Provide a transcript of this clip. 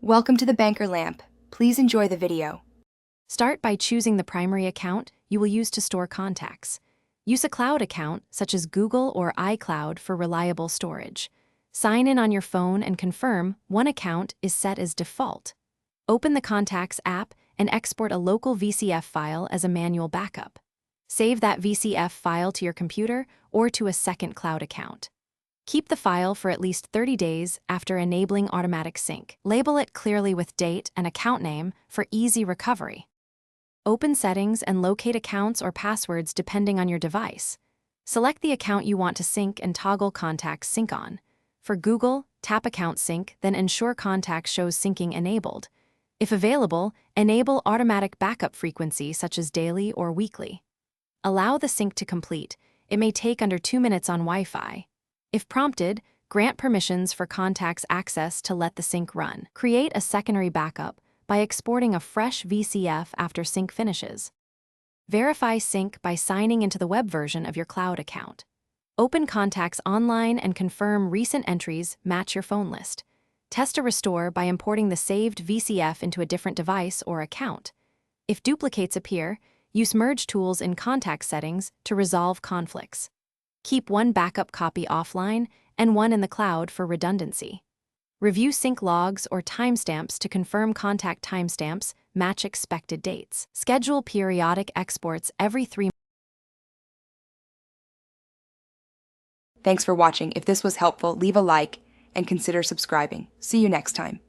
Welcome to the Banker Lamp. Please enjoy the video. Start by choosing the primary account you will use to store contacts. Use a cloud account, such as Google or iCloud, for reliable storage. Sign in on your phone and confirm one account is set as default. Open the Contacts app and export a local VCF file as a manual backup. Save that VCF file to your computer or to a second cloud account. Keep the file for at least 30 days after enabling automatic sync. Label it clearly with date and account name for easy recovery. Open Settings and locate accounts or passwords depending on your device. Select the account you want to sync and toggle Contacts Sync on. For Google, tap Account Sync, then ensure Contacts shows syncing enabled. If available, enable automatic backup frequency such as daily or weekly. Allow the sync to complete. It may take under 2 minutes on Wi-Fi. If prompted, grant permissions for Contacts access to let the sync run. Create a secondary backup by exporting a fresh VCF after sync finishes. Verify sync by signing into the web version of your cloud account. Open Contacts online and confirm recent entries match your phone list. Test a restore by importing the saved VCF into a different device or account. If duplicates appear, use Merge tools in Contact settings to resolve conflicts. Keep one backup copy offline and one in the cloud for redundancy. Review sync logs or timestamps to confirm contact timestamps match expected dates. Schedule periodic exports every 3 months. Thanks for watching. If this was helpful, leave a like and consider subscribing. See you next time.